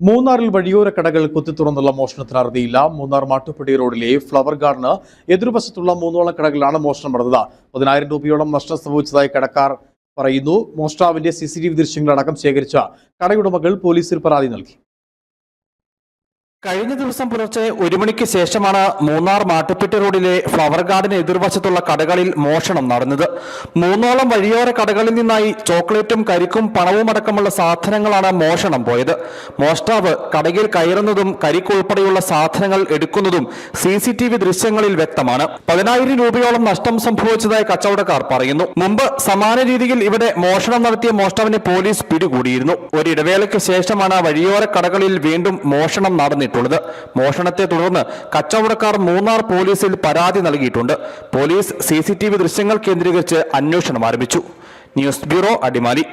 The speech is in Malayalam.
മൂന്നാറിൽ വഴിയോര കടകൾ കുത്തിത്തുറന്നുള്ള മോഷണത്തിന് അറുതിയില്ല. മൂന്നാർ മാട്ടുപ്പെട്ടി റോഡിലെ ഫ്ലവർ ഗാർഡന് എതിർവശത്തുള്ള മൂന്നോളം കടകളിലാണ് മോഷണം നടന്നത്. 10,000 രൂപയോളം നഷ്ടം സംഭവിച്ചതായി കടക്കാർ പറയുന്നു. മോഷ്ടാവിന്റെ CCTV ദൃശ്യങ്ങളടക്കം ശേഖരിച്ച കടയുടമകൾ പോലീസിൽ പരാതി നൽകി. കഴിഞ്ഞ ദിവസം പുലർച്ചെ 1 മണിക്ക് ശേഷമാണ് മൂന്നാർ മാട്ടുപ്പെട്ടി റോഡിലെ ഫ്ലവർ ഗാർഡന് എതിർവശത്തുള്ള കടകളിൽ മോഷണം നടന്നത്. മൂന്നോളം വഴിയോര കടകളിൽ നിന്നായി ചോക്ലേറ്റും കരിക്കും പണവും അടക്കമുള്ള സാധനങ്ങളാണ് മോഷണം പോയത്. മോഷ്ടാവ് കടയിൽ കയറുന്നതും കരിക്ക് ഉൾപ്പെടെയുള്ള സാധനങ്ങൾ എടുക്കുന്നതും CCTV ദൃശ്യങ്ങളിൽ വ്യക്തമാണ്. 10,000 രൂപയോളം നഷ്ടം സംഭവിച്ചതായി കച്ചവടക്കാർ പറയുന്നു. മുമ്പ് സമാന രീതിയിൽ ഇവിടെ മോഷണം നടത്തിയ മോഷ്ടാവിനെ പോലീസ് പിടികൂടിയിരുന്നു. ഒരിടവേളയ്ക്ക് ശേഷമാണ് വഴിയോര കടകളിൽ വീണ്ടും മോഷണം നടന്നിട്ടുള്ളത്. മോഷണത്തെ തുടർന്ന് കച്ചവടക്കാർ മൂന്നാർ പോലീസിൽ പരാതി നൽകിയിട്ടുണ്ട്. പോലീസ് CCTV ദൃശ്യങ്ങൾ കേന്ദ്രീകരിച്ച് അന്വേഷണം ആരംഭിച്ചു. News bureau, Adimali.